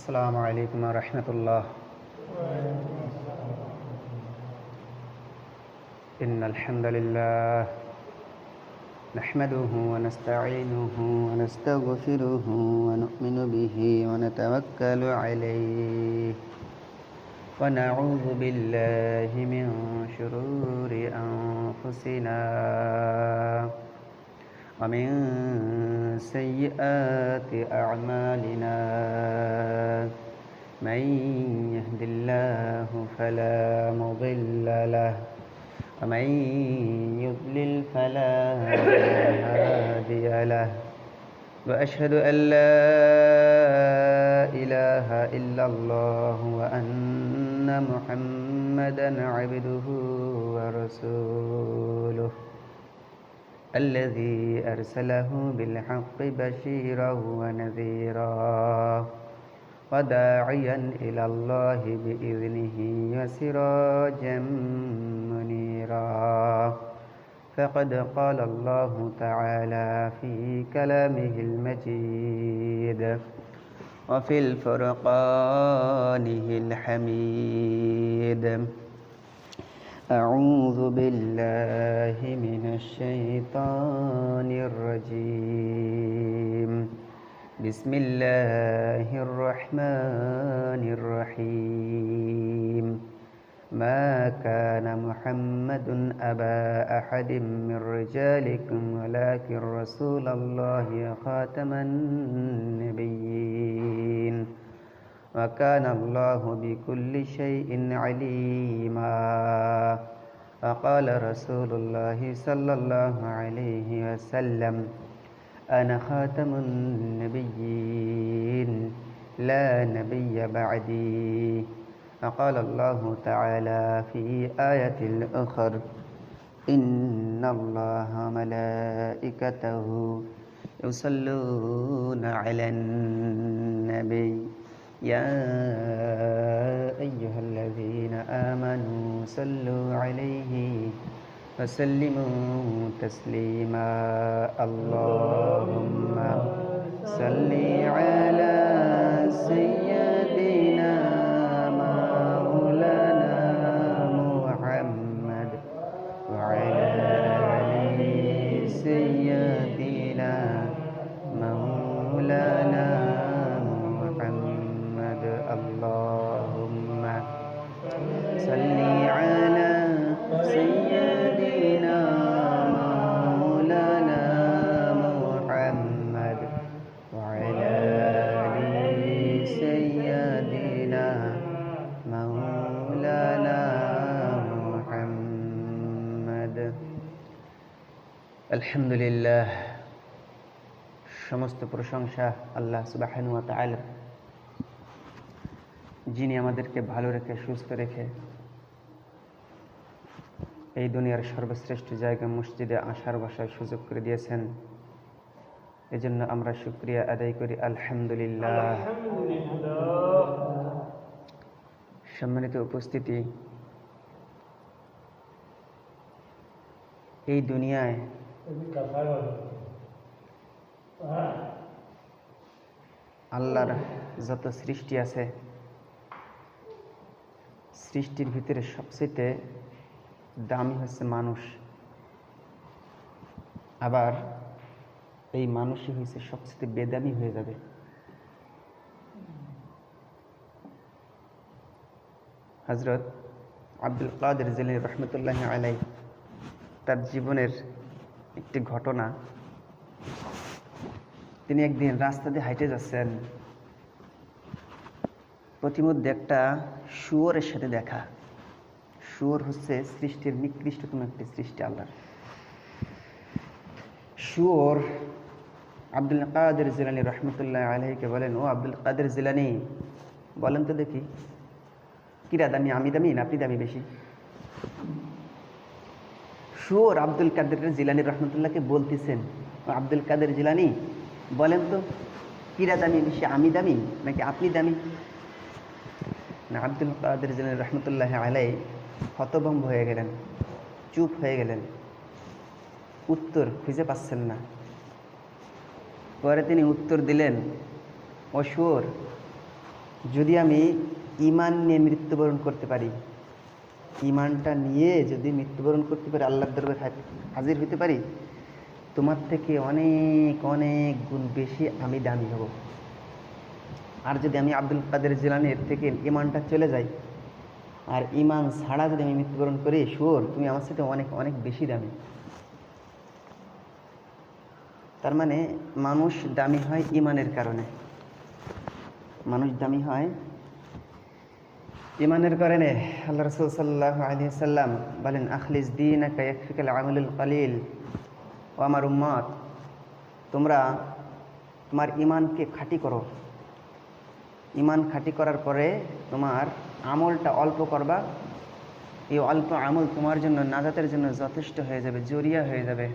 السلام عليكم ورحمة الله. إن الحمد لله نحمده ونستعينه ونستغفره ونؤمن به ونتوكل عليه ونعوذ بالله من شرور أنفسنا ومن سيئات أعمالنا من يهد الله فلا مضل له ومن يضلل فلا هادي له وأشهد أن لا إله إلا الله وأن محمدا عبده ورسوله الذي أرسله بالحق بشيرا ونذيرا وداعيا إلى الله بإذنه وسراجا منيرا فقد قال الله تعالى في كلامه المجيد وفي الفرقانه الحميد أعوذ بالله من الشيطان الرجيم بسم الله الرحمن الرحيم ما كان محمد أبا أحد من رجالكم ولكن رسول الله خاتم النبيين وكان الله بكل شيء عليما وقال رسول الله صلى الله عليه وسلم أنا خاتم النبيين لا نبي بعدي وقال الله تعالى في آية الأخر إن الله وملائكته يصلون على النبي يا أيها الذين آمنوا صلوا عليه وسلموا تسليما اللهم صل على سيدنا مولانا محمد وعلى آل سيدنا مولانا محمد اللهم صل على سيدنا مولانا محمد وعلى آل سيدنا مولانا محمد الحمد لله সমস্ত প্রশংসা আল্লাহ সুবহানাহু ওয়া তাআলা, যিনি আমাদেরকে ভালো রেখে সুস্থ রেখে এই দুনিয়ার সর্বশ্রেষ্ঠ জায়গা মসজিদে আসার বসার সুযোগ করে দিয়েছেন। এজন্য আমরা শুকরিয়া আদায় করি আলহামদুলিল্লাহ। সম্মানিত উপস্থিতি, এই দুনিয়ায় আল্লাহর যত সৃষ্টি আছে, সৃষ্টির ভিতরে সবচেয়ে দামি হচ্ছে মানুষ। আবার এই মানুষই হয়েছে সবচেয়ে বেদামি হয়ে যাবে। হযরত আব্দুল কাদের জিলানী রাহমাতুল্লাহি আলাইহি তার জীবনের একটি ঘটনা। তিনি একদিন রাস্তা দিয়ে হাঁটে যাচ্ছেন, প্রতিমধ্যে একটা শুয়োরের সাথে দেখা। শুয়োর হচ্ছে সৃষ্টির নিকৃষ্টতম একটি সৃষ্টি আল্লাহর। শুয়োর আব্দুল কাদের জিলানী রাহমাতুল্লাহি আলাইহিকে বলেন, ও আব্দুল কাদের জিলানী, বলেন তো দেখি কিরা দামি, আমি দামি না আপনি দামি বেশি? শুয়োর আব্দুল কাদের জিলানী রাহমাতুল্লাহকে বলতেছেন, ও আব্দুল কাদের জিলানী, বলেন তো কিরা দামি বেশি, আমি দামি নাকি আপনি দামি? না, আব্দুল কাদের জিলানী রাহমাতুল্লাহি আলাইহি হতভম্ব হয়ে গেলেন, চুপ হয়ে গেলেন, উত্তর খুঁজে পাচ্ছেন না। পরে তিনি উত্তর দিলেন, ও শুয়োর, যদি আমি ইমান নিয়ে মৃত্যুবরণ করতে পারি, ইমানটা নিয়ে যদি মৃত্যুবরণ করতে পারি, আল্লাহর দরবারে হাজির হতে পারি, তোমার থেকে অনেক অনেক গুণ বেশি আমি দামি হব। আর যদি আমি আব্দুল কাদের জিলানীর থেকে ইমানটা চলে যায় আর ইমান ছাড়া যদি আমি মৃত্যুবরণ করি, শিওর তুমি আমার সাথে অনেক অনেক বেশি দামি। তার মানে মানুষ দামি হয় ইমানের কারণে, মানুষ দামি হয় ইমানের কারণে। আল্লাহ রাসূল সাল্লাল্লাহু আলাইহি সাল্লাম বলেন, আখলিস দীনাকা ইয়াকফিকাল আমালুল কলিল। ও আমার উম্মত, তোমরা তোমার ইমানকে খাঁটি করো। ইমান খাঁটি করার পরে তোমার আমলটা অল্প করবা। এই অল্প আমল তোমার জন্য নাজাতের জন্য যথেষ্ট হয়ে যাবে, জরিয়া হয়ে যাবে।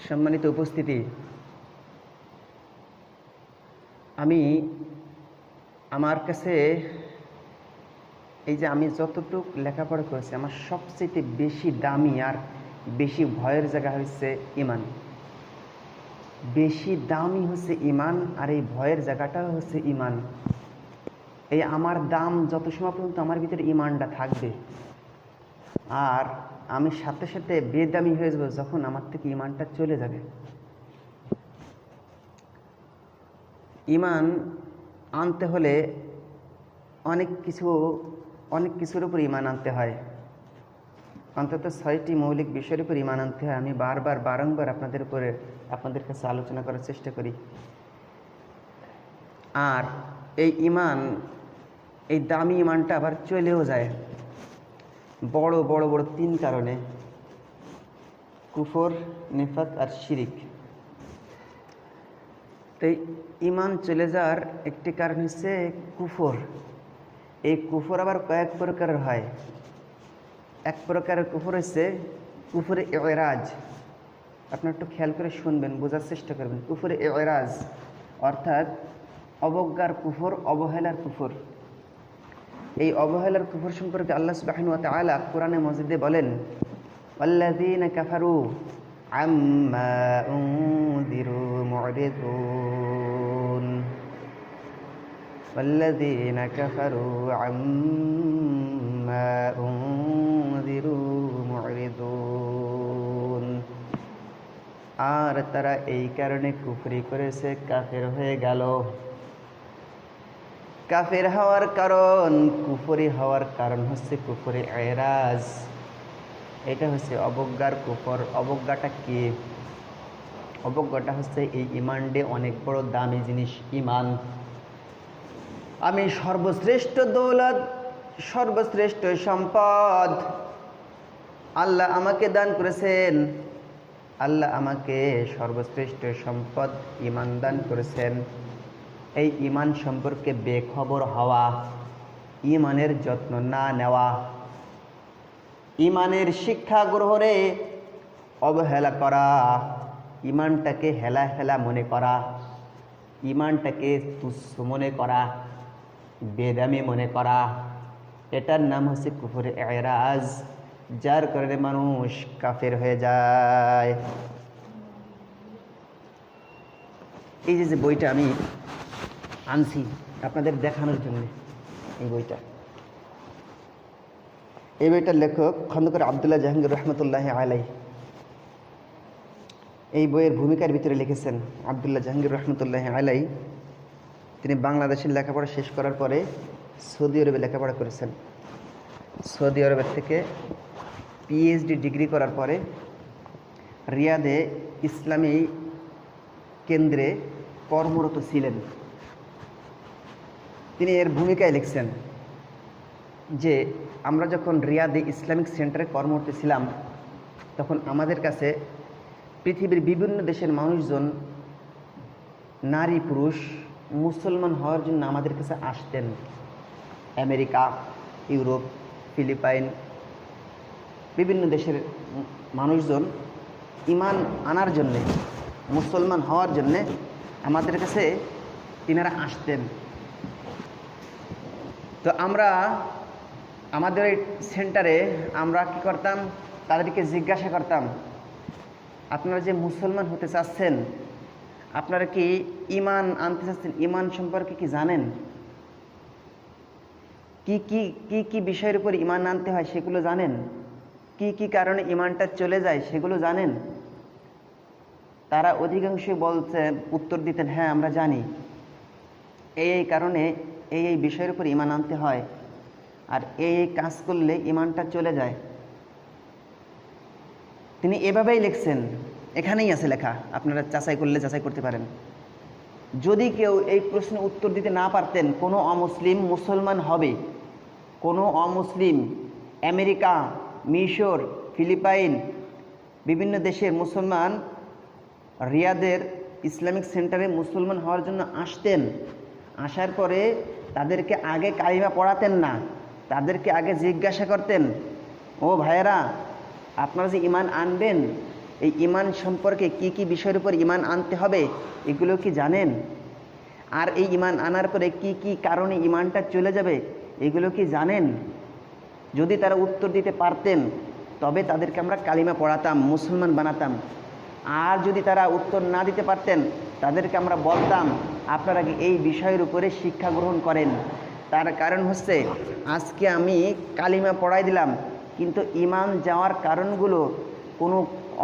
সম্মানিত উপস্থিতি, আমি আমার কাছে এই যে আমি যতটুক লেখাপড়া করেছি, আমার সবচেয়ে বেশি দামি আর বেশি ভয়ের জায়গা হচ্ছে ইমান। বেশি দামি হচ্ছে ইমান, আর এই ভয়ের জায়গাটাও হচ্ছে ইমান। এই আমার দাম যত সময় পর্যন্ত আমার ভিতরে ইমানটা থাকবে, আর আমি সাথে সাথে বেদামি হয়ে যাবো যখন আমার থেকে ইমানটা চলে যাবে। ইমান আনতে হলে অনেক কিছুর উপর ইমান আনতে হয়। অন্তত 6টি মৌলিক বিষয়ের উপর ইমান আনতে হয়। আমি বারংবার আপনাদের কাছে আলোচনা করার চেষ্টা করি। আর এই ইমান, এই দামি ইমানটা আবার চলেও যায় বড় 3 কারণে: কুফর, নিফাক আর শিরিক। তো ইমান চলে যাওয়ার একটি কারণ হচ্ছে কুফর। এই কুফর আবার কয়েক প্রকারের হয়। এক প্রকারের কুফর হচ্ছে কুফরে এরাজ। আপনার একটু খেয়াল করে শুনবেন, বোঝার চেষ্টা করবেন। কুফরে এরাজ অর্থাৎ অবজ্ঞার কুফর, অবহেলার কুফর। এই অবহেলার কুফর সম্পর্কে আল্লাহ সুবহানাহু ওয়া তাআলা কোরআনে মাজিদে বলেন, ওয়াল্লাযীনা কাফারু আম্মা উনযিরু মু'রিদুন। ওয়াল্লাযীনা কাফারু আম্মা উনযিরু মু'রিদুন। আর তারা এই কারণে কুফরি করেছে, কাফের হয়ে গেল। কাফের হওয়ার কারণ, কুফরি হওয়ার কারণ হচ্ছে কুফরে এরাজ। এটা হচ্ছে অবজ্ঞার কুফর। অবজ্ঞাটা কি? অবজ্ঞাটা হচ্ছে এই ইমানডে অনেক বড় দামি জিনিস ইমান। আমি সর্বশ্রেষ্ঠ দৌলত, সর্বশ্রেষ্ঠ সম্পদ আল্লাহ আমাকে দান করেছেন। আল্লাহ আমাকে সর্বশ্রেষ্ঠ সম্পদ ইমান দান করেছেন। এই ইমান সম্পর্কে বেখবর হওয়া, ইমানের যত্ন না নেওয়া, ইমানের শিক্ষা গ্রহণে অবহেলা করা, ইমানটাকে হেলা মনে করা, ইমানটাকে তুচ্ছ মনে করা, বেদামি মনে করা, এটার নাম হচ্ছে কুফরে এরাজ, যার কারণে মানুষ কাফের হয়ে যায়। এই যে বইটা আমি আনছি আপনাদের দেখানোর জন্য, এই বইটার লেখক খন্দকার আব্দুল্লাহ জাহাঙ্গীর রহমতুল্লাহ আলাই। এই বইয়ের ভূমিকার ভিতরে লিখেছেন আব্দুল্লাহ জাহাঙ্গীর রহমতুল্লাহ আলাই। তিনি বাংলাদেশের লেখাপড়া শেষ করার পরে সৌদি আরবে লেখাপড়া করেছেন। সৌদি আরবের থেকে পিএইচডি ডিগ্রি করার পরে রিয়াদে ইসলামী কেন্দ্রে কর্মরত ছিলেন। তিনি এর ভূমিকায় লিখছেন যে আমরা যখন রিয়াদে ইসলামিক সেন্টারে কর্মরত ছিলাম, তখন আমাদের কাছে পৃথিবীর বিভিন্ন দেশের মানুষজন, নারী পুরুষ মুসলমান হওয়ার জন্য আমাদের কাছে আসতেন। আমেরিকা, ইউরোপ, ফিলিপাইন, বিভিন্ন দেশের মানুষজন ইমান আনার জন্যে, মুসলমান হওয়ার জন্যে আমাদের কাছে তিনারা আসতেন। তো আমরা আমাদের এই সেন্টারে আমরা কি করতাম, তাদেরকে জিজ্ঞাসা করতাম, আপনারা যে মুসলমান হতে চাচ্ছেন, আপনারা কি ইমান আনতে চাচ্ছেন? ইমান সম্পর্কে কি জানেন? কি কি কি কি বিষয়ের উপর ইমান আনতে হয় সেগুলো জানেন? কি কি কারণে ইমানটা চলে যায় সেগুলো জানেন? তারা অধিকাংশই বলছে, উত্তর দিতেন, হ্যাঁ আমরা জানি, এই কারণে এই বিষয়ের উপর ইমান আনতে হয়, আর এই কাজ করলে ইমানটা চলে যায়। তিনি এভাবেই লিখছেন, এখানেই আছে লেখা, আপনারা যাচাই করলে যাচাই করতে পারেন। যদি কেউ এই প্রশ্নের উত্তর দিতে না পারতেন, কোনো অমুসলিম মুসলমান হবে, কোনো অমুসলিম আমেরিকা, মিশর, ফিলিপাইন বিভিন্ন দেশের মুসলমান রিয়াদের ইসলামিক সেন্টারে মুসলমান হওয়ার জন্য আসতেন। আসার পরে তাদেরকে আগে কালিমা পড়াতেন না, তাদেরকে আগে জিজ্ঞাসা করতেন, ও ভাইয়েরা, আপনারা যে ইমান আনবেন, এই ইমান সম্পর্কে কি কি বিষয়ের উপর ইমান আনতে হবে এগুলো কি জানেন? আর এই ইমান আনার পরে কি কি কারণে ইমানটা চলে যাবে এগুলো কি জানেন? যদি তারা উত্তর দিতে পারতেন তবে তাদেরকে আমরা কালিমা পড়াতাম, মুসলমান বানাতাম। আর যদি তারা উত্তর না দিতে পারতেন তাদেরকে আমরা বলতাম, আপনারা কি এই বিষয়ের উপরে শিক্ষা গ্রহণ করেন। তার কারণ হচ্ছে, আজকে আমি কালিমা পড়াই দিলাম, কিন্তু ইমান যাওয়ার কারণগুলো, কোনো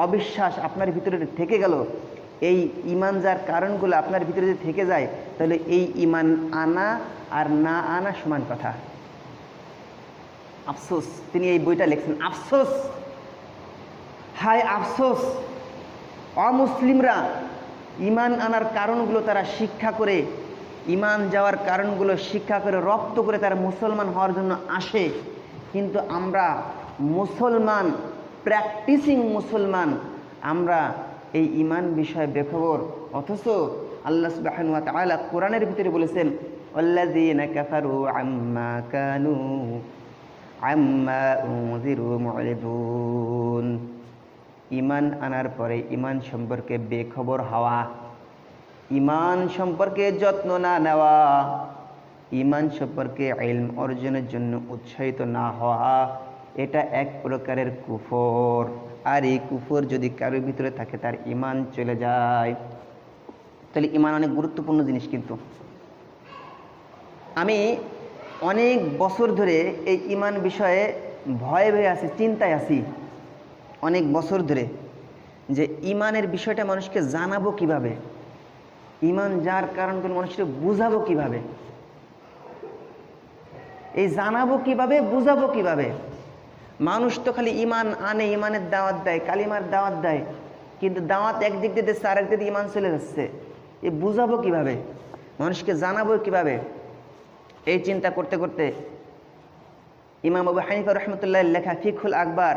অবিশ্বাস আপনার ভিতরে থেকে গেল, এই ইমান যাওয়ার কারণগুলো আপনার ভিতরে যদি থেকে যায়, তাহলে এই ইমান আনা আর না আনা সমান কথা। আফসোস, তিনি এই বইটা লিখছেন, আফসোস, হায় আফসোস, অমুসলিমরা ইমান আনার কারণগুলো তারা শিক্ষা করে, ইমান যাওয়ার কারণগুলো শিক্ষা করে, রপ্ত করে তারা মুসলমান হওয়ার জন্য আসে, কিন্তু আমরা মুসলমান, প্র্যাকটিসিং মুসলমান, আমরা এই ইমান বিষয়ে বেখবর। অথচ আল্লাহ সুবহানাহু ওয়া তাআলা কোরআনের ভিতরে বলেছেন, আল্লাযীনা কাফারু আম্মা কানু আম্মা উযিরু মু'রিদুন। ইমান আনার পরে ইমান সম্পর্কে বেখবর হওয়া, ইমান সম্পর্কে যত্ন না নেওয়া, ইমান সম্পর্কে ইলম অর্জনের জন্য উৎসাহিত না হওয়া, এটা এক প্রকারের কুফর। আর এই কুফর যদি কারোর ভিতরে থাকে তার ইমান চলে যায়। তাহলে ইমান অনেক গুরুত্বপূর্ণ জিনিস। কিন্তু আমি অনেক বছর ধরে এই ইমান বিষয়ে ভয়ে ভয়ে আছি, চিন্তায় আছি অনেক বছর ধরে, যে ইমানের বিষয়টা মানুষকে জানাবো কিভাবে, ইমান যার কারণগুলো মানুষকে বুঝাবো কিভাবে, এই জানাবো কিভাবে, বুঝাবো কিভাবে। মানুষ তো খালি ইমান আনে, ইমানের দাওয়াত দেয়, কালিমার দাওয়াত দেয়, কিন্তু দাওয়াত একদিক দিয়ে দিচ্ছে, আরেক দিকে ইমান চলে যাচ্ছে। এই বুঝাবো কিভাবে, মানুষকে জানাবো কিভাবে, এই চিন্তা করতে করতে ইমাম আবু হানিফা রহমতুল্লাহ লেখা ফিকহুল আকবার,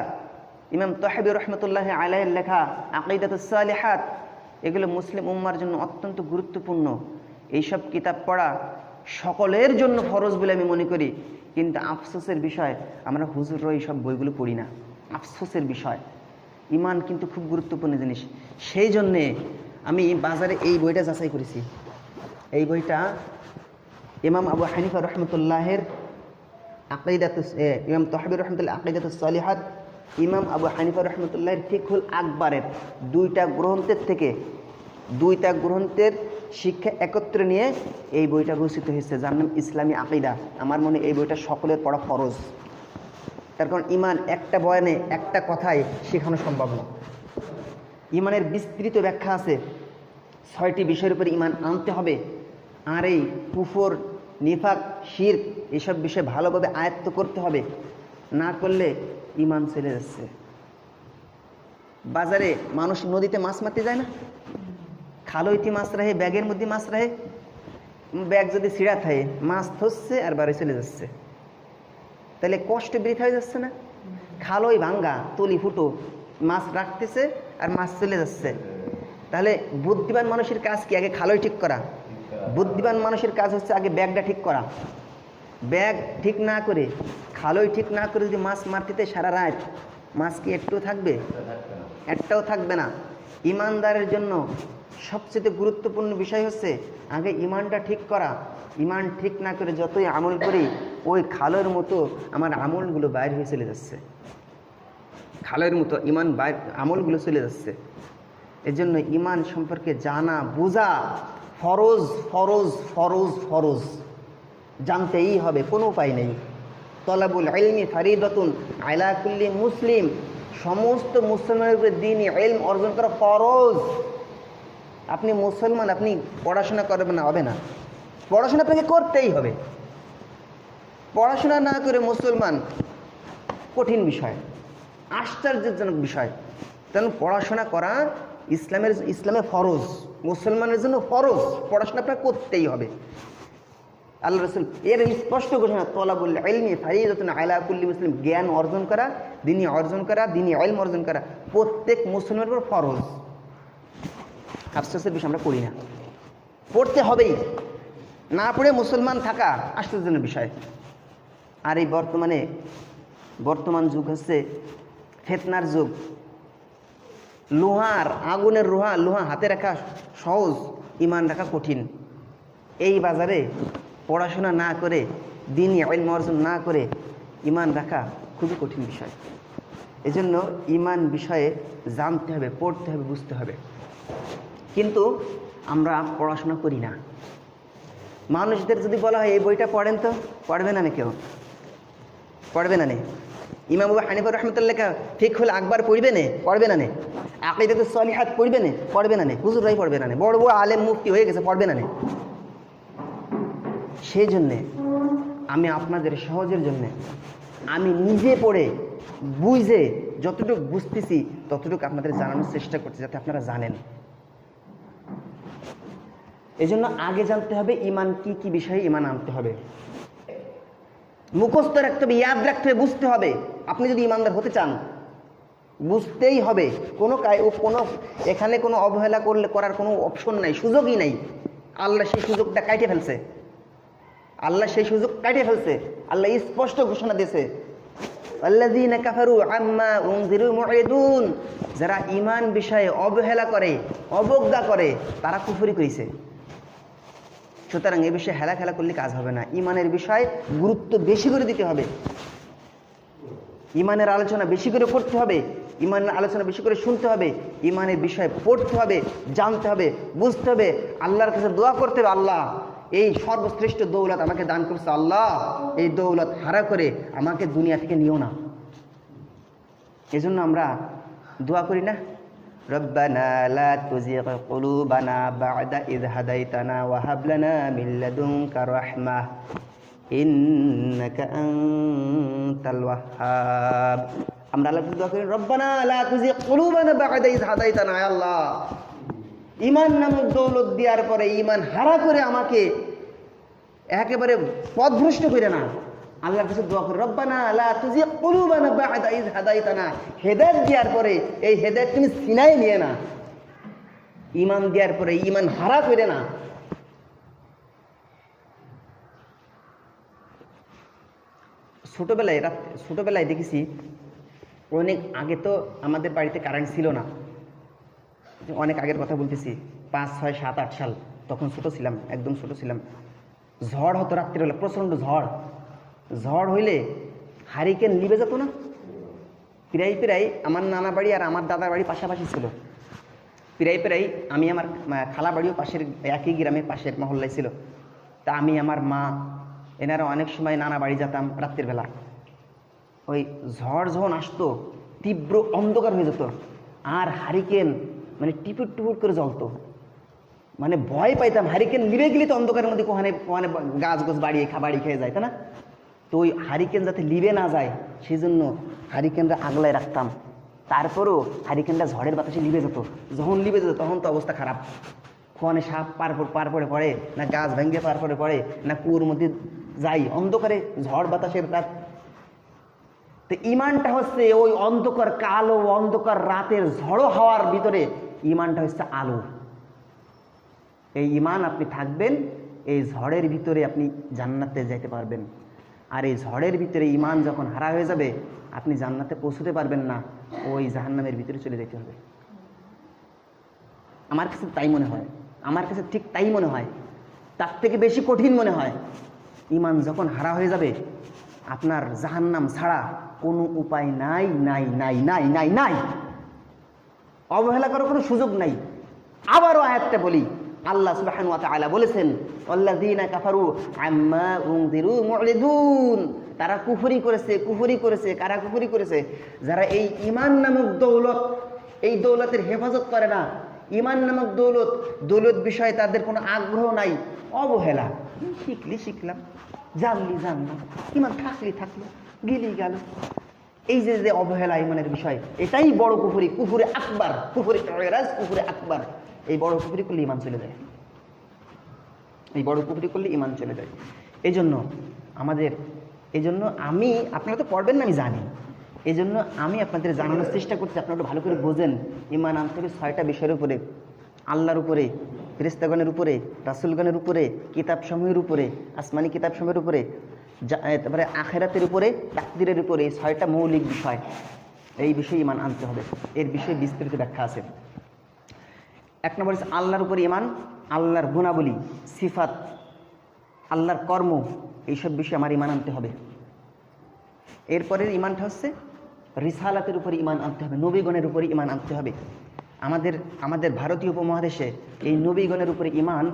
ইমাম তাহাবী রহমতুল্লাহ আলাইহির লেখা আকিদাতুস সালিহাত, এগুলো মুসলিম উম্মার জন্য অত্যন্ত গুরুত্বপূর্ণ। এইসব কিতাব পড়া সকলের জন্য ফরজ বলে আমি মনে করি। কিন্তু আফসোসের বিষয়, আমরা হুজুররা এইসব বইগুলো পড়ি না। আফসোসের বিষয়, ইমান কিন্তু খুব গুরুত্বপূর্ণ জিনিস। সেই জন্যে আমি বাজারে এই বইটা যাচাই করেছি। এই বইটা ইমাম আবু হানিফা রহমতুল্লাহের ইমাম তাহাবী রহমতুল্লাহ আকিদাতুস সালিহাত, ইমাম আবু হানিফা রহমতুল্লাহের ফিকহুল আকবারের দুইটা গ্রন্থের শিক্ষা একত্রে নিয়ে এই বইটা রচিত হয়েছে, যার নাম ইসলামী আকিদা। আমার মনে এই বইটা সকলের পড়া ফরজ। তার কারণ ইমান একটা বয়ানে, একটা কথায় শেখানো সম্ভব না। ইমানের বিস্তৃত ব্যাখ্যা আছে, 6টি বিষয়ের উপর ইমান আনতে হবে। আর এই কুফর, নিফাক, শিরক এইসব বিষয় ভালোভাবে আয়ত্ত করতে হবে, না করলে ইমান চলে যাচ্ছে। বাজারে মানুষ নদীতে মাছ মারতে যায় না, খালইতে মাছ রাখে, ব্যাগের মধ্যে মাছ রাখে, ব্যাগ যদি ছিঁড়া থাকে, মাছ ধরছে আর বাড়ি চলে যাচ্ছে, তাহলে কষ্ট বৃথা হয়ে যাচ্ছে না? খালই ভাঙ্গা, তলি ফুটো, মাছ রাখতেছে আর মাছ চলে যাচ্ছে। তাহলে বুদ্ধিমান মানুষের কাজ কি? আগে খালই ঠিক করা। বুদ্ধিমান মানুষের কাজ হচ্ছে আগে ব্যাগটা ঠিক করা। ব্যাগ ঠিক না করে, খালই ঠিক না করে যদি মাছ মারতে সারা রাত, মাছ কি একটু থাকবে? একটাও থাকবে না। ইমানদারের জন্য সবচেয়ে গুরুত্বপূর্ণ বিষয় হচ্ছে আগে ইমানটা ঠিক করা। ইমান ঠিক না করে যতই আমল করি, ওই খালের মতো আমার আমলগুলো বাইরে হয়ে চলে যাচ্ছে, খালের মতো ইমান বাইরে আমলগুলো চলে যাচ্ছে। এজন্য ইমান সম্পর্কে জানা বোঝা ফরজ ফরজ ফরজ ফরজ, জানতেই হবে, কোনো উপায় নেই। তলাবুল ইলমি ফারিদাতুন আলা কুল্লি মুসলিম, সমস্ত মুসলমানের উপরে দ্বীনি ইলম অর্জন করা ফরজ। আপনি মুসলমান, আপনি পড়াশোনা করবেন না, হবে না। পড়াশোনা আপনাকে করতেই হবে। পড়াশোনা না করে মুসলমান, কঠিন বিষয়, আশ্চর্যজনক বিষয়। কারণ পড়াশোনা করা ইসলামে ফরজ, মুসলমানের জন্য ফরজ। পড়াশোনা আপনাকে করতেই হবে। আল্লাহ রাসূল এর স্পষ্ট ঘোষণা, তলাবুল ইলমি ফারিদাতুন আলা কুল্লি মুসলিম, জ্ঞান অর্জন করা, দ্বীনি অর্জন করা, দ্বীনি ইলম অর্জন করা প্রত্যেক মুসলমানের উপর ফরজ। আফসোসের বিষয় আমরা পড়ি না, পড়তে হবেই। না পড়ে মুসলমান থাকা আশ্চর্যজনক বিষয়। আর এই বর্তমান যুগ হচ্ছে ফিতনার যুগ। লোহার আগুনের লোহা হাতে রাখা সহজ, ইমান রাখা কঠিন। এই বাজারে পড়াশোনা না করে, দ্বীনি ইলম অর্জন না করে ইমান রাখা খুবই কঠিন বিষয়। এজন্য ইমান বিষয়ে জানতে হবে, পড়তে হবে, বুঝতে হবে। কিন্তু আমরা পড়াশোনা করি না। মানুষদের যদি বলা হয় এই বইটা পড়েন, তো পড়বে না কেউ, পড়বে না। ইমাম আবু হানিফা রাহমাতুল্লাহ ফিকহুল আকবার পড়বে না, পড়বে না। আকীদাতুস সলিহাত পড়বে না, পড়বে না। হুজুররাই পড়বে না, বড় বড় আলেম মুফতি হয়ে গেছে, পড়বে না। সেই জন্যে আমি আপনাদের সহজের জন্যে আমি নিজে পড়ে বুঝে যতটুকু বুঝতেছি ততটুকু আপনাদের জানানোর চেষ্টা করছি, যাতে আপনারা জানেন। এই জন্য আগে জানতে হবে ইমান কি কি বিষয়ে ইমান আনতে হবে, মুখস্থ রাখতে হবে, ইয়াদ রাখতে হবে, বুঝতে হবে। আপনি যদি ইমানদার হতে চান, বুঝতেই হবে। এখানে কোনো অবহেলা করার কোনো অপশন নাই, সুযোগই নাই। আল্লাহ সেই সুযোগটা কাটিয়ে ফেলছে। আল্লাহ স্পষ্ট ঘোষণা দিয়েছে, আল্লাযীনা কাফারু আম্মা উনযিরু মুরিদুন, যারা ঈমান বিষয়ে অবহেলা করে, অবজ্ঞা করে, তারা কুফরি করেছে। সুতরাং এই বিষয়ে হেলা করলে কাজ হবে না। ঈমানের বিষয়ে গুরুত্ব বেশি করে দিতে হবে, ঈমানের আলোচনা বেশি করে করতে হবে, ঈমানের আলোচনা বেশি করে শুনতে হবে, ঈমানের বিষয়ে পড়তে হবে, জানতে হবে, বুঝতে হবে, আল্লাহর কাছে দোয়া করতে হবে, আল্লাহ এই সর্বশ্রেষ্ঠ দৌলত আমাকে দান করছে, আল্লাহ এই দৌলত হারা করে আমাকে দুনিয়া থেকে নিও না। এজন্য আমরা দোয়া করি না, রব্বানা লা তুজিগ কুলুবানা বা'দা ইয হাদাইতানা ওয়া হাব লানা মিন লাদুনকা রাহমাহ ইন্নাকা আনতাল ওয়াহ্হাব। আমরা আল্লাহকে দোয়া করি, রব্বানা লা তুজিগ কুলুবানা বা'দা ইয হাদাইতানা, আল্লাহ ঈমান নামক দৌলত দেওয়ার পরে ঈমান হারা করে আমাকে একেবারে পথভ্রষ্ট করে না। আল্লাহর কাছে দোয়া করি, রব্বানা লা তুজিগ কুলুবানা বা'দা ইয হাদাইতানা, হেদায়েত দেওয়ার পরে এই হেদায়েত তুমি সিনায় নিয়ে না, ঈমান দেওয়ার পরে ঈমান হারা করে না। ছোটবেলায় দেখেছি, অনেক আগে তো আমাদের বাড়িতে কারেন্ট ছিল না, অনেক আগের কথা বলতেছি, 5, 6, 7, 8 সাল, তখন ছোট ছিলাম, একদম ছোট ছিলাম। ঝড় হতো রাত্রিবেলা, প্রচণ্ড ঝড় হইলে হারিকেন লিবে যেত না। প্রায় আমার নানা বাড়ি আর আমার দাদার বাড়ি পাশাপাশি ছিল। প্রায় আমি আমার খালা বাড়িও পাশের, একই গ্রামের পাশের মহল্লায় ছিল। তা আমি আমার মা এনারা অনেক সময় নানা বাড়ি যেতাম রাত্রির বেলা। ওই ঝড় যখন আসতো, তীব্র অন্ধকার হয়ে যেত, আর হারিকেন মানে টিপুট করে জ্বলতো, মানে ভয় পাইতাম। হারিকেন লিবে গেলে তো অন্ধকারের মধ্যে কোহানে গাছ বাড়ি খেয়ে যায়, তাই না? তো ওই হারিকেন যাতে লিবে না যায় সেই জন্য হারিকেনটা আগলায় রাখতাম। তারপরেও হারিকেনটা ঝড়ের বাতাসে লিবে যেত। যখন লিবে যেত তখন তো অবস্থা খারাপ। কোহানে সাপ পার করে পড়ে, না গাছ ভেঙে পার করে পড়ে, না কুয়োর মধ্যে যাই, অন্ধকারে ঝড় বাতাসের রাত। তো ইমানটা হচ্ছে ওই অন্ধকার, কালো অন্ধকার রাতের ঝড়ো হাওয়ার ভিতরে ইমানটা হচ্ছে আলো। এই ইমান আপনি থাকবেন, এই ঝড়ের ভিতরে আপনি জান্নাতে যাইতে পারবেন। আর এই ঝড়ের ভিতরে ইমান যখন হারা হয়ে যাবে, আপনি জান্নাতে পৌঁছতে পারবেন না, ওই জাহান্নামের ভিতরে চলে যেতে হবে। আমার কাছে তাই মনে হয়, আমার কাছে ঠিক তাই মনে হয়। তার থেকে বেশি কঠিন মনে হয়, ইমান যখন হারা হয়ে যাবে, আপনার জাহান্নাম ছাড়া কোনো উপায় নাই। অবহেলা করার কোনো সুযোগ নাই। আবারও আয়াতটা বলি, আল্লাহ সুবহানাহু ওয়া তাআলা বলেছেন, আল্লাযীনা কাফারু আম্মা উনযিরু মু'রিদুন, তারা কুফরি করেছে। কারা কুফরি করেছে? যারা এই ঈমান নামক দৌলত, এই দৌলতের হেফাজত করে না। ঈমান নামক দৌলত বিষয়ে তাদের কোনো আগ্রহ নাই, অবহেলা। শিখলাম, জানলাম, ঈমান থাকলো, গেলি গেল। এই যে অবহেলা ঈমানের বিষয়, এটাই বড় কুফরি আকবার, কুফরি ইরাজ, কুফরি আকবার। এই বড় কুফরি করলে ঈমান চলে যায়, এই জন্য আমি, আপনারা তো পড়বেন না আমি জানি, এই জন্য আমি আপনাদের জানানোর চেষ্টা করছি, আপনারা ভালো করে বোঝেন। ঈমান আনতে হবে 6টা বিষয়ের উপরে: আল্লাহর উপরে, ফেরেশতাগণের উপরে, রাসূলগণের উপরে, কিতাবসমূহের উপরে, আসমানি কিতাবসমূহের উপরে, তারপরে আখিরাতের উপরে, তাকদীরের উপরে। এই 6টা মৌলিক বিষয়, এই বিষয়ে ঈমান আনতে হবে। এর বিষয়ে বিস্তারিত ব্যাখ্যা আছে। 1 নম্বর হচ্ছে আল্লাহর উপরে ঈমান, আল্লাহর গুণাবলী, সিফাত, আল্লাহর কর্ম, এইসব বিষয়ে আমার ঈমান আনতে হবে। এরপরের ঈমানটা হচ্ছে রিসালাতের উপরে ঈমান আনতে হবে, নবীগণের উপরে ঈমান আনতে হবে। আমাদের ভারতীয় উপমহাদেশে এই নবীগণের উপরে ঈমান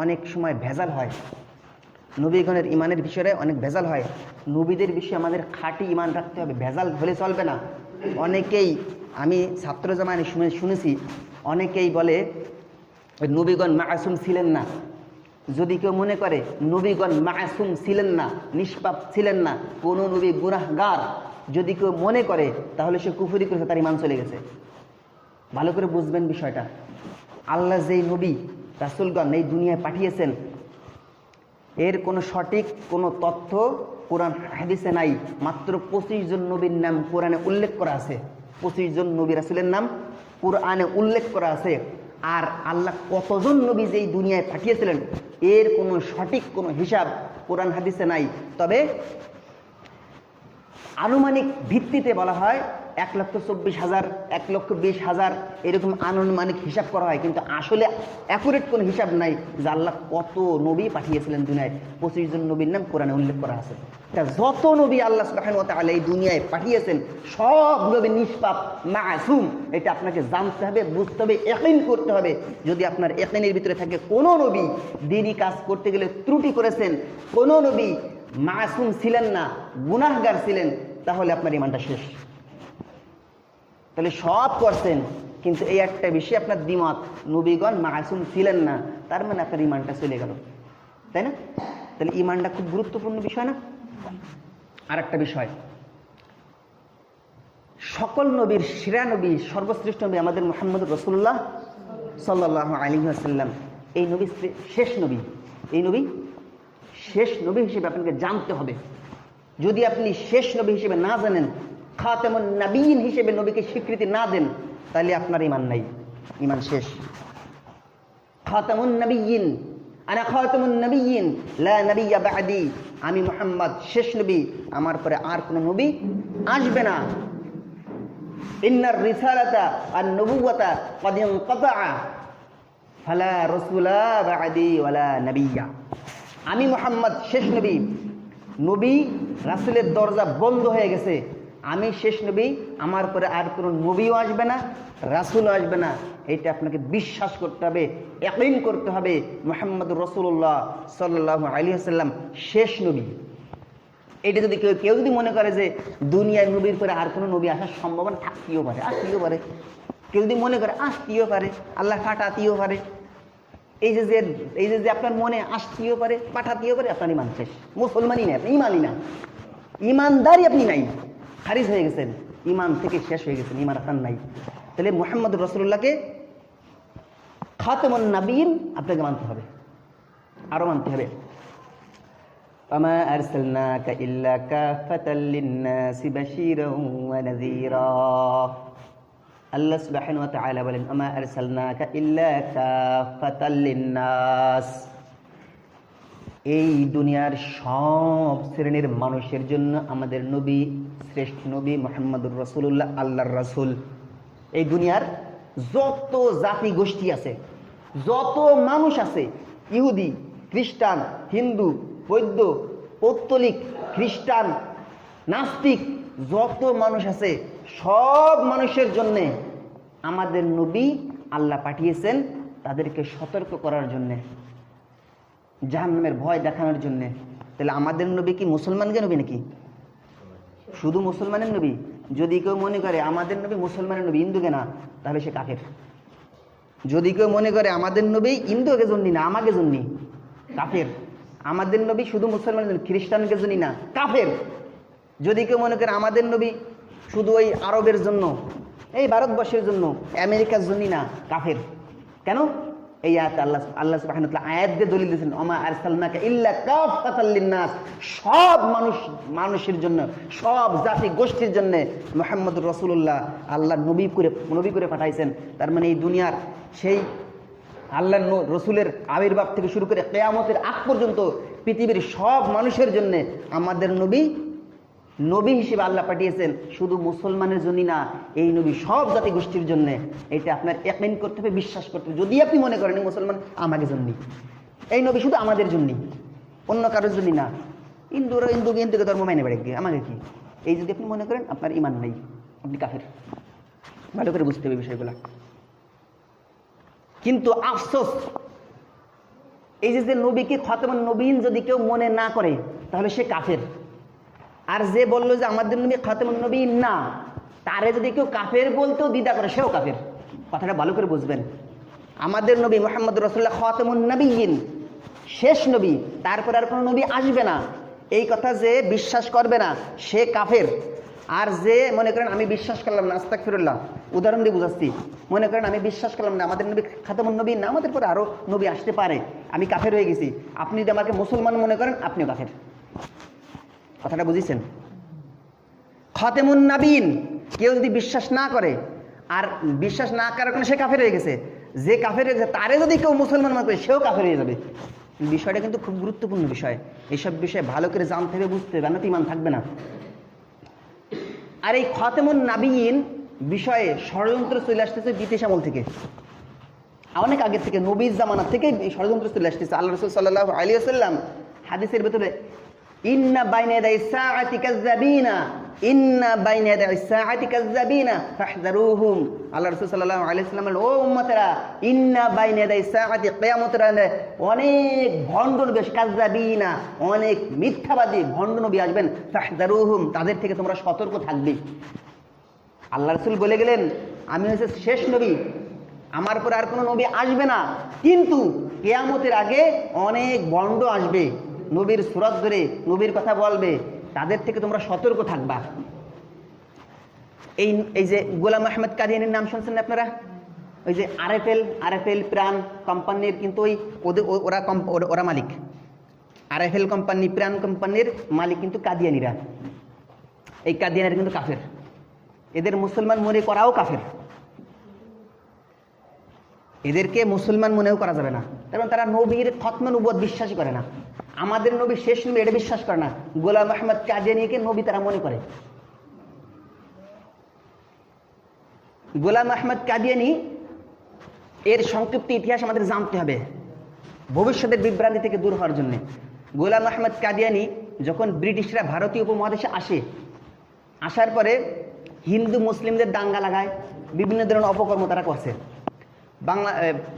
অনেক সময় ভেজাল হয়। নবীগণের ঈমানের বিষয়ে অনেক ভেজাল হয়। নবীদের বিষয়ে আমাদের খাঁটি ঈমান রাখতে হবে, ভেজাল হলে চলবে না। অনেকেই, আমি ছাত্র জামানে শুনেছি, অনেকেই বলে নবীগণ মাসুম ছিলেন না। যদি কেউ মনে করে নবীগণ মাসুম ছিলেন না, নিষ্পাপ ছিলেন না, কোনো নবী গুনাহগার যদি কেউ মনে করে, তাহলে সে কুফরি করেছে, তার ঈমান চলে গেছে। ভালো করে বুঝবেন বিষয়টা। আল্লাহ যেই নবী রাসূলগণ এই দুনিয়ায় পাঠিয়েছেন, এর কোনো সঠিক কোনো তথ্য কোরআন হাদিসে নাই। মাত্র 25 জন নবীর নাম কোরআনে উল্লেখ করা আছে, 25 জন নবী রাসূলের নাম কোরআনে উল্লেখ করা আছে। আর আল্লাহ কতজন নবী যেই দুনিয়ায় পাঠিয়েছিলেন, এর কোনো সঠিক কোনো হিসাব কোরআন হাদিসে নাই। তবে আনুমানিক ভিত্তিতে বলা হয় 1,24,000, 1,20,000 এরকম আনুমানিক হিসাব করা হয়, কিন্তু আসলে অ্যাকুরেট কোনো হিসাব নাই যে আল্লাহ কত নবী পাঠিয়েছিলেন দুনিয়ায়। 25 জন নবীর নাম কোরআনে উল্লেখ করা আছে। তা যত নবী আল্লাহ সুবহানাহু ওয়া তাআলা এই দুনিয়ায় পাঠিয়েছেন, সব নবী নিষ্পাপ, মাসুম। এটা আপনাকে জানতে হবে, বুঝতে হবে, ইয়াকিন করতে হবে। যদি আপনার ইয়াকিনের ভিতরে থাকে কোনো নবী দ্বীনি কাজ করতে গেলে ত্রুটি করেছেন, কোনো নবী মাসুম ছিলেন না, গুনাহগার ছিলেন, তাহলে আপনার ঈমানটা শেষ। তাহলে সব করছেন, কিন্তু এই একটা বিষয়ে আপনার দ্বিমত, নবীগণ মাসুম ছিলেন না, তার মানে আপনার ঈমানটা চলে গেল, তাই না? তাহলে ঈমানটা খুব গুরুত্বপূর্ণ বিষয় না? আর একটা বিষয়, সকল নবীর সেরা নবী, সর্বশ্রেষ্ঠ নবী আমাদের মুহাম্মদ রাসূলুল্লাহ সাল্লাল্লাহু আলাইহি ওয়াসাল্লাম। এই নবী শেষ নবী, এই নবী শেষ নবী হিসেবে আপনাকে জানতে হবে। যদি আপনি শেষ নবী হিসেবে না জানেন, খাতামুন নবিয়্যিন হিসেবে নবীকে স্বীকৃতি না দেন, তাহলে আপনার ঈমান নাই, ঈমান শেষ। খাতামুন নবিয়্যিন, আনা খাতামুন নবিয়্যিন লা নবিয়্যা বা'দি, আমি মুহাম্মদ শেষ নবী, আমার পরে আর কোনো নবী আসবে না। ইন্নার রিসালাতা আন নবুওয়াতা ক্বাদ ইনকাতাআ ফালা রাসূলা বা'দি ওয়ালা নবিয়্যা। আমি মুহাম্মদ শেষ নবী, নবী রাসূলের দরজা বন্ধ হয়ে গেছে, আমি শেষ নবী, আমার পরে আর কোনো নবীও আসবে না, রাসূলও আসবে না। এটা আপনাকে বিশ্বাস করতে হবে, ইয়াকিন করতে হবে, মুহাম্মদুর রাসূলুল্লাহ সাল্লাল্লাহু আলাইহি ওয়াসাল্লাম শেষ নবী। এটা যদি কেউ যদি মনে করে যে দুনিয়ার নবীর পরে আর কোনো নবী আসার সম্ভাবনা থাকতেও পারে, আসতেও পারে, কেউ যদি মনে করে আসতেও পারে, আল্লাহ পাঠাতেও পারে, এই যে আপনার মনে আসতেও পারে, পাঠাতেও পারে, আপনার ঈমান শেষ। মুসলমানই না, আপনি ঈমানই না, ঈমানদারই আপনি নাই, খারিজ হয়ে গেছেন, ঈমান থেকে শেষ হয়ে গেছেন, ঈমান আপনার নাই। তাহলে মুহাম্মদুর রাসূলুল্লাহকে খাতামুন নবিয়্যিন আপনাকে মানতে হবে, আরো মানতে হবে। ওয়ামা আরসালনাকা ইল্লা কাফাতাল লিন-নাসি বাশীরান ওয়া নাযীরা। আল্লাহ সুবহানাহু ওয়া তাআলা বলেন, ওয়ামা আরসালনাকা ইল্লা কাফাতাল লিন-নাস, এই দুনিয়ার সব শ্রেণীর মানুষের জন্য আমাদের নবী, শ্রেষ্ঠ নবী মুহাম্মদুর রাসূলুল্লাহ, আল্লাহর রাসূল। এই দুনিয়ার যত জাতি গোষ্ঠী আছে, যত মানুষ আছে, ইহুদি, খ্রিস্টান, হিন্দু, বৌদ্ধ, পৌত্তলিক, খ্রিস্টান, নাস্তিক, যত মানুষ আছে, সব মানুষের জন্যে আমাদের নবী আল্লাহ পাঠিয়েছেন তাদেরকে সতর্ক করার জন্যে, জাহান্নামের ভয় দেখানোর জন্যে। তাহলে আমাদের নবী কি মুসলমানদের নবী নাকি? শুধু মুসলমানের নবী? যদি কেউ মনে করে আমাদের নবী মুসলমানের নবী, হিন্দুকে না, তাহলে সে কাফের। যদি কেউ মনে করে আমাদের নবী হিন্দুকে জন্য না, আমাকে জন্য, কাফের। আমাদের নবী শুধু মুসলমানের জন্য, খ্রিস্টানকে জন্য না, কাফের। যদি কেউ মনে করে আমাদের নবী শুধু ওই আরবের জন্য, এই ভারতবর্ষের জন্য, আমেরিকার জন্য না, কাফের। কেন? এই আয়াত আল্লাহ সুবহানাহু ওয়া তাআলা আয়াত দিয়ে দলিল দিয়েছেন, ওমা আরসালনাকা ইল্লা কাফাতাল লিন্নাস, সব মানুষের জন্য, সব জাতি গোষ্ঠীর জন্য মুহাম্মদুর রাসূলুল্লাহ আল্লাহ নবী করে পাঠাইছেন। তার মানে এই দুনিয়ার সেই আল্লাহর রসুলের আবির্ভাব থেকে শুরু করে কিয়ামতের আগ পর্যন্ত পৃথিবীর সব মানুষের জন্য আমাদের নবী হিসেবে আল্লাহ পাঠিয়েছেন। শুধু মুসলমানের জন্য না, এই নবী সব জাতি গোষ্ঠীর জন্য। এটা আপনার ইয়াকিন করতে হবে, বিশ্বাস করতে হবে। যদি আপনি মনে করেন মুসলমান আমাদের জন্য, এই নবী শুধু আমাদের জন্য, অন্য কারোর জন্য না, হিন্দুকে ধর্ম মাইনে বেড়ে গিয়ে আমাকে কি, এই যদি আপনি মনে করেন আপনার ইমান নেই, আপনি কাফের। ভালো করে বুঝতে হবে বিষয়গুলো। কিন্তু আফসোস, এই যে নবীকে খাতামুন নবীয়িন যদি কেউ মনে না করে তাহলে সে কাফের। আর যে বললো যে আমাদের নবী খাতামুন নবীয়িন না, তারে যদি কেউ কাফের বলতেও দ্বিধা করে, সেও কাফের। কথাটা ভালো করে বুঝবেন। আমাদের নবী মুহাম্মদ রাসূলুল্লাহ খাতামুন নবীয়িন, শেষ নবী, তারপর আর কোনো নবী আসবে না, এই কথা যে বিশ্বাস করবে না সে কাফের। আর যে মনে করেন আমি বিশ্বাস করলাম না, আস্তাগফিরুল্লাহ, উদাহরণ দিয়ে বুঝাচ্ছি, মনে করেন আমি বিশ্বাস করলাম না আমাদের নবী খাতামুন নবীয়িন না, আমাদের পরে আরো নবী আসতে পারে, আমি কাফের হয়ে গেছি, আপনি যদি আমাকে মুসলমান মনে করেন আপনিও কাফের। কথাটা বুঝেছেন? খাতামুন নবীয়িন কেউ যদি বিশ্বাস না করে, আর বিশ্বাস না করার কারণে সে কাফের হয়ে গেছে, যে কাফের হয়ে গেছে তারে যদি কেউ মুসলমান মনে করে সেও কাফের হয়ে যাবে। বিষয়টা কিন্তু খুব গুরুত্বপূর্ণ বিষয়। এইসব বিষয়ে ভালো করে জানতে হবে, বুঝতে হবে, না তো ইমান থাকবে না। আর এই খাতামুন নবীয়িন বিষয়ে ষড়যন্ত্র চলে আসতেছে ব্রিটিশ আমল থেকে, অনেক আগের থেকে, নবীর জামানা থেকে এই ষড়যন্ত্র চলে আসতেছে। আল্লাহ রাসূল সাল্লাল্লাহু আলাইহি ওয়াসাল্লাম হাদিসের ভিতরে ইন্না বাইনা ইয়াদাই সাআতি কাযাবিনা, ইন্না বাইনা ইয়াদাই সাআতি কাযাবিনা ফাহযারুহুম। আল্লাহ রাসূল সাল্লাল্লাহু আলাইহি ওয়াসাল্লাম বলেন, ও উম্মতেরা, ইন্না বাইনা ইয়াদাই সাআতি, কিয়ামতের আগে অনেক ভণ্ড নবী, কাযাবিনা, অনেক মিথ্যাবাদী ভণ্ড নবী আসবেন, ফাহযারুহুম, তাদের থেকে তোমরা সতর্ক থাকবে। আল্লাহ রাসূল বলে গেলেন আমি হচ্ছে শেষ নবী, আমার পর আর কোনো নবী আসবে না, কিন্তু কিয়ামতের আগে অনেক ভণ্ড আসবে, নবীর সুরত ধরে নবীর কথা বলবে, তাদের থেকে তোমরা সতর্ক থাকবা। এই যে গোলাম আহমদ কাদিয়ানীর নাম শুনছেন আপনারা? ওই যে আরএফএল প্রাণ কোম্পানির, কিন্তু ওরা মালিক, আরএফএল কোম্পানি, প্রাণ কোম্পানির মালিক কিন্তু কাদিয়ানীরা। এই কাদিয়ানীরা কিন্তু কাফের, এদের মুসলমান মনে করাও কাফের, এদেরকে মুসলমান মনেও করা যাবে না, কারণ তারা নবীর খতমে নবুয়ত বিশ্বাসই করে না, আমাদের নবী শেষ নবী এটা বিশ্বাস করে না। গোলাম আহমদ কাদিয়ানীকে নবী তারা মনে করে। গোলাম আহমদ কাদিয়ানী এর সংক্ষিপ্ত ইতিহাস আমাদের জানতে হবে ভবিষ্যতের বিভ্রান্তি থেকে দূর হওয়ার জন্য। গোলাম আহমদ কাদিয়ানী যখন ব্রিটিশরা ভারতীয় উপমহাদেশে আসার পরে হিন্দু মুসলিমদের দাঙ্গা লাগায়, বিভিন্ন ধরনের অপকর্ম তারা করছে।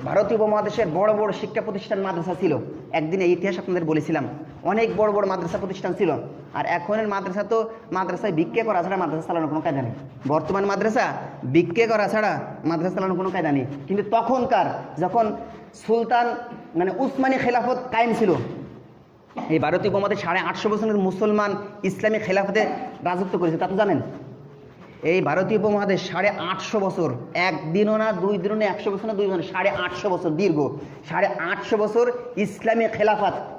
ভারতীয় উপমহাদেশের বড় বড় শিক্ষা প্রতিষ্ঠান, মাদ্রাসা ছিল। একদিন এই ইতিহাস আপনাদের বলেছিলাম, অনেক বড় বড় মাদ্রাসা প্রতিষ্ঠান ছিল। আর এখনের মাদ্রাসা তো মাদ্রাসায় ভিক্ষে করা ছাড়া মাদ্রাসা চালানোর কোনো কায়দা নেই। বর্তমান মাদ্রাসা ভিক্ষে করা ছাড়া মাদ্রাসা চালানোর কোনো কায়দা নেই। কিন্তু তখনকার যখন সুলতান মানে উসমানী খেলাফত কায়েম ছিল, এই ভারতীয় উপমহাদেশে 850 বছরের মুসলমান ইসলামী খেলাফতে রাজত্ব করেছে, তা তো জানেন। এই ভারতীয় উপমহাদেশ 850 বছর, একদিনও না, 2 দিনও না, 100 বছর না, 2 বছর, 850 বছর দীর্ঘ, 850 বছর ইসলামী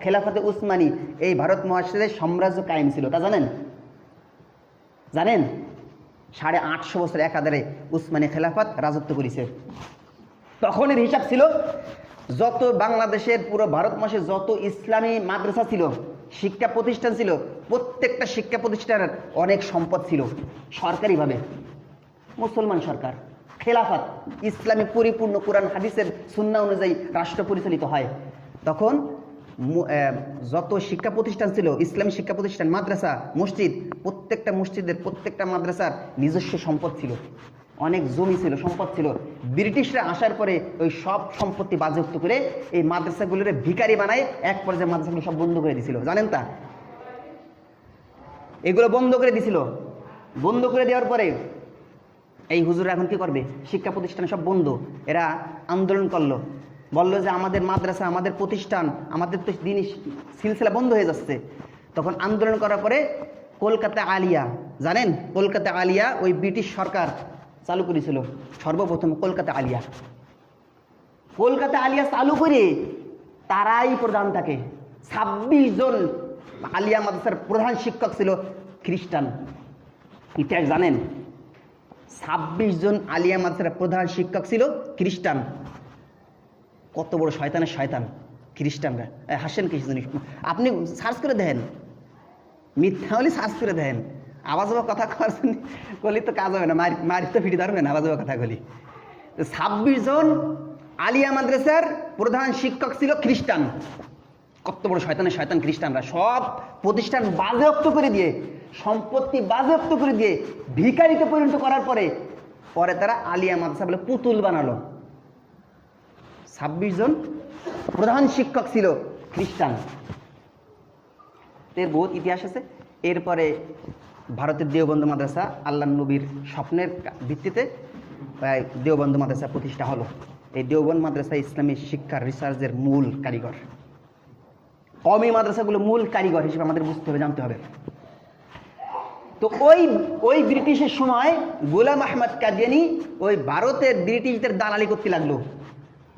খেলাফতে উসমানী এই ভারত মহাদেশের সাম্রাজ্য কায়েম ছিল, তা জানেন? 850 বছর একাধারে উসমানী খেলাফত রাজত্ব করেছে। তখনের হিসাব ছিল যত বাংলাদেশের পুরো ভারত মাসে যত ইসলামী মাদ্রাসা ছিল, শিক্ষা প্রতিষ্ঠান ছিল, প্রত্যেকটা শিক্ষা প্রতিষ্ঠানের অনেক সম্পদ ছিল সরকারিভাবে। মুসলমান সরকার, খেলাফত, ইসলামী পরিপূর্ণ কোরআন হাদিসের সুন্নাহ অনুযায়ী রাষ্ট্র পরিচালিত হয়। তখন যত শিক্ষা প্রতিষ্ঠান ছিল, ইসলামী শিক্ষা প্রতিষ্ঠান, মাদ্রাসা, মসজিদ, প্রত্যেকটা মসজিদের, প্রত্যেকটা মাদ্রাসার নিজস্ব সম্পদ ছিল। অনেক জমি ছিল, সম্পদ ছিল। ব্রিটিশরা আসার পরে ওই সব সম্পত্তি বাজেয়াপ্ত করে এই মাদ্রাসাগুলোর ভিখারি বানায় এক পর্যায়ে মাদ্রাসাগুলো সব বন্ধ করে দিছিল, জানেন তা? এগুলো বন্ধ করে দিছিল। বন্ধ করে দেওয়ার পরে এই হুজুর এখন কি করবে? শিক্ষা প্রতিষ্ঠান সব বন্ধ। এরা আন্দোলন করলো, বললো যে আমাদের মাদ্রাসা, আমাদের প্রতিষ্ঠান, আমাদের তো দিন সিলসিলা বন্ধ হয়ে যাচ্ছে। তখন আন্দোলন করার পরে কলকাতা আলিয়া, জানেন কলকাতা আলিয়া ওই ব্রিটিশ সরকার চালু করেছিল সর্বপ্রথম। কলকাতা আলিয়া, কলকাতা আলিয়া চালু করে তারাই প্রধান থাকে। 26 জন আলিয়া মাদ্রাসার প্রধান শিক্ষক ছিল খ্রিস্টান। ইতিহাস জানেন? 26 জন আলিয়া মাদ্রাসার প্রধান শিক্ষক ছিল খ্রিস্টান। কত বড় শয়তানের শয়তান খ্রিস্টানরা! হাসেন কি জিনিস? আপনি সার্চ করে দেখেন, মিথ্যা হলে সার্চ করে দেখেন। আওয়াজ হওয়া কথা করলে তো কাজ হবে না, মারি তো ফিরে ধরবে না আওয়াজ হওয়া কথা বলি। 26 জন আলিয়া মাদ্রাসার প্রধান শিক্ষক ছিল খ্রিস্টান। কত বড় শয়তানের শয়তান খ্রিস্টানরা! সব প্রতিষ্ঠান বাজেয়াপ্ত করে দিয়ে, সম্পত্তি বাজেয়াপ্ত করে দিয়ে ভিখারিতে পরিণত করার পরে তারা আলিয়া মাদ্রাসা বলে পুতুল বানালো। 26 জন প্রধান শিক্ষক ছিল খ্রিস্টান। এর বহুত ইতিহাস আছে। এরপরে ভারতের দেওবন্দ মাদ্রাসা আল্লাহ নবীর স্বপ্নের ভিত্তিতে দেওবন্দ মাদ্রাসা প্রতিষ্ঠা হলো। এই দেওবন্দ মাদ্রাসা ইসলামী শিক্ষার রিসার্চের মূল কারিগর। কওমি মাদ্রাসাগুলো মূল কারিগর হিসেবে আমাদের বুঝতে হবে, জানতে হবে। তো ওই ব্রিটিশের সময় গোলাম আহমদ কাদিয়ানী ওই ভারতের ব্রিটিশদের দালালি করতে লাগলো।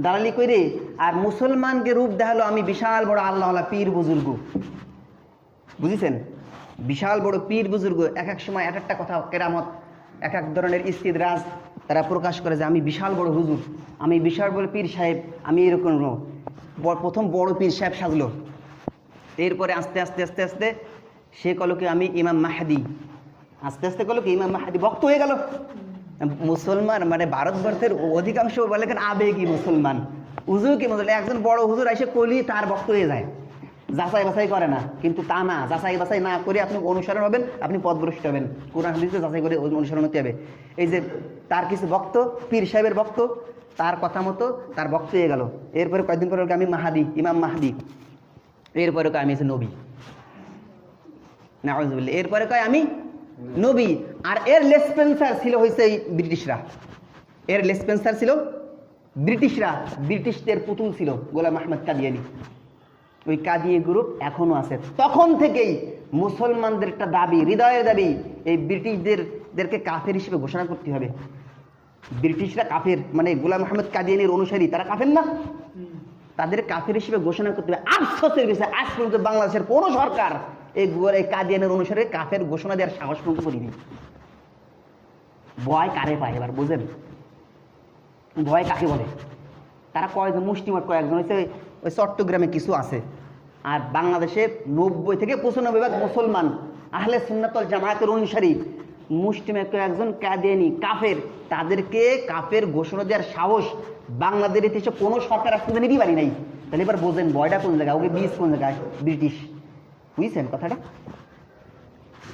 দালালি করে আর মুসলমানকে রূপ দেখালো আমি বিশাল বড় আল্লাহওয়ালা পীর বুজুর্গ। বুঝেছেন? বিশাল বড় পীর বুজুর্গ। এক এক সময় এক একটা কথা, কেরামত, এক এক ধরনের ইস্তিদরাজ তারা প্রকাশ করে যে আমি বিশাল বড় হুজুর, আমি বিশাল বড় পীর সাহেব, আমি এরকম। প্রথম বড় পীর সাহেব সাজলো। এরপরে আস্তে আস্তে আস্তে আস্তে সে কলকে আমি ইমাম মাহাদি, আস্তে আস্তে কলকে ইমাম মাহাদি ভক্ত হয়ে গেল। মুসলমান মানে ভারতবর্ষের অধিকাংশ বলে আবেগী মুসলমান, হুজুর কি মুসলমান। একজন বড় হুজুর এসে কলি তার ভক্ত হয়ে যায়, যাচাই বাছাই করে না। কিন্তু তা না, যাচাই বাছাই না করে আপনি অনুসরণ হবেন, আপনি পথভ্রষ্ট হবেন। কোরআন হাদিসে যাচাই করে অনুসরণ হতে হবে। এই যে তার কিছু ভক্ত, পীর সাহেবের ভক্ত, তার কথা মতো তার ভক্ত হয়ে গেল। এরপরে কয়েকদিন পরে আমি মাহাদি, ইমাম মাহাদি। এরপরে কয় আমি হচ্ছে নবী, নাউযুবিল্লাহ। এরপরে কয় আমি নবী। আর এর লেসপেন্সার ছিল হয়েছে এই ব্রিটিশরা। এর লেসপেন্সার ছিল ব্রিটিশরা। ব্রিটিশদের পুতুল ছিল গোলাম আহমদ কাদিয়ানী। ওই কাদিয়ে গ্রুপ এখনো আছে। তখন থেকেই মুসলমানদের একটা দাবি, হৃদয়ের দাবি, এই ব্রিটিশদেরকে কাফের হিসেবে ঘোষণা করতে হবে। ব্রিটিশরা কাফের, মানে গোলাম আহমদ কাদিয়ানীর অনুসারী, তারা কাফের না? তাদের কাফের হিসেবে ঘোষণা করতে হবে। আফসোসের বিষয় আজ পর্যন্ত বাংলাদেশের কোন সরকার এই কাদিয়ানের অনুসারে কাফের ঘোষণা দেওয়ার সাহস পর্যন্ত করিনি। ভয় কারে পায় এবার বুঝেন? ভয় কাকে বলে? তারা কয়েকজন মুষ্টিমাট, কয়েকজন হচ্ছে ওই চট্টগ্রামে কিছু আছে। আর বাংলাদেশে 90 থেকে 95% মুসলমান আহলে সুন্নাত ওয়াল জামায়াতের অনুসারী। মুষ্টিমাট কয়েকজন কাদিয়ানী কাফের, তাদেরকে কাফের ঘোষণা দেওয়ার সাহস বাংলাদেশের ইতিহাসে কোনো সরকার আসতে নিতে পারি নাই। তাহলে এবার বোঝেন ভয়টা কোন জায়গায়, ওকে বীজ কোন জায়গায়? ব্রিটিশ। বুঝছেন কথাটা?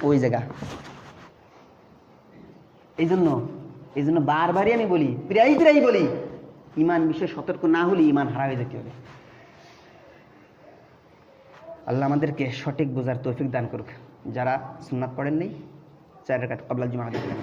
ওই জায়গা। এই জন্য বারবারই আমি বলি, প্রায় বলি, ইমান বিষয়ে সতর্ক না হলে ইমান হারা হয়ে যেতে হবে। আল্লাহ আমাদেরকে সঠিক বোঝার তৌফিক দান করুক। যারা সুন্নাত পড়েন নেই 4 রাকাত ক্বাবলাল জুমআহ আদায় করেন।